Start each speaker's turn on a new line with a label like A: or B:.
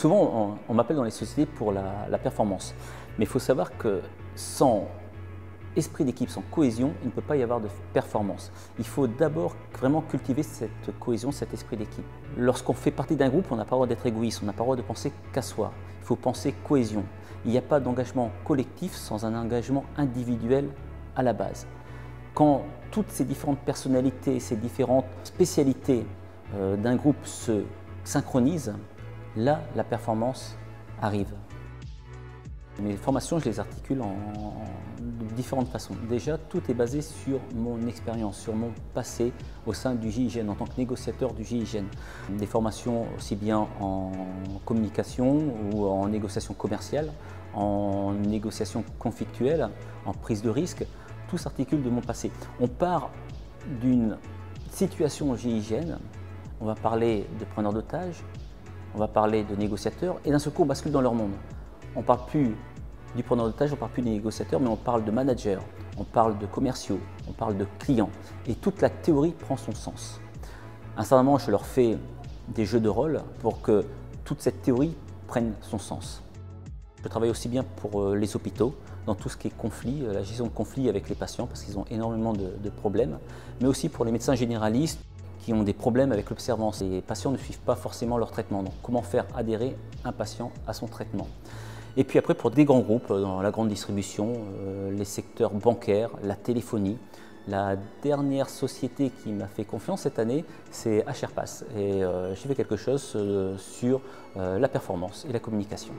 A: Souvent, on m'appelle dans les sociétés pour la performance. Mais il faut savoir que sans esprit d'équipe, sans cohésion, il ne peut pas y avoir de performance. Il faut d'abord vraiment cultiver cette cohésion, cet esprit d'équipe. Lorsqu'on fait partie d'un groupe, on n'a pas le droit d'être égoïste, on n'a pas le droit de penser qu'à soi. Il faut penser cohésion. Il n'y a pas d'engagement collectif sans un engagement individuel à la base. Quand toutes ces différentes personnalités, ces différentes spécialités d'un groupe se synchronisent, là, la performance arrive. Mes formations, je les articule de différentes façons. Déjà, tout est basé sur mon expérience, sur mon passé au sein du GIGN, en tant que négociateur du GIGN. Des formations aussi bien en communication ou en négociation commerciale, en négociation conflictuelle, en prise de risque, tout s'articule de mon passé. On part d'une situation au GIGN, on va parler de preneurs d'otages, on va parler de négociateurs, et d'un seul coup, on bascule dans leur monde. On ne parle plus du preneur d'otage, on ne parle plus des négociateurs, mais on parle de managers, on parle de commerciaux, on parle de clients. Et toute la théorie prend son sens. À un certain moment, je leur fais des jeux de rôle pour que toute cette théorie prenne son sens. Je travaille aussi bien pour les hôpitaux, dans tout ce qui est conflit, la gestion de conflits avec les patients, parce qu'ils ont énormément de problèmes, mais aussi pour les médecins généralistes qui ont des problèmes avec l'observance. Les patients ne suivent pas forcément leur traitement, donc comment faire adhérer un patient à son traitement. Et puis après, pour des grands groupes, dans la grande distribution, les secteurs bancaires, la téléphonie. La dernière société qui m'a fait confiance cette année, c'est HRPass. Et j'ai fait quelque chose sur la performance et la communication.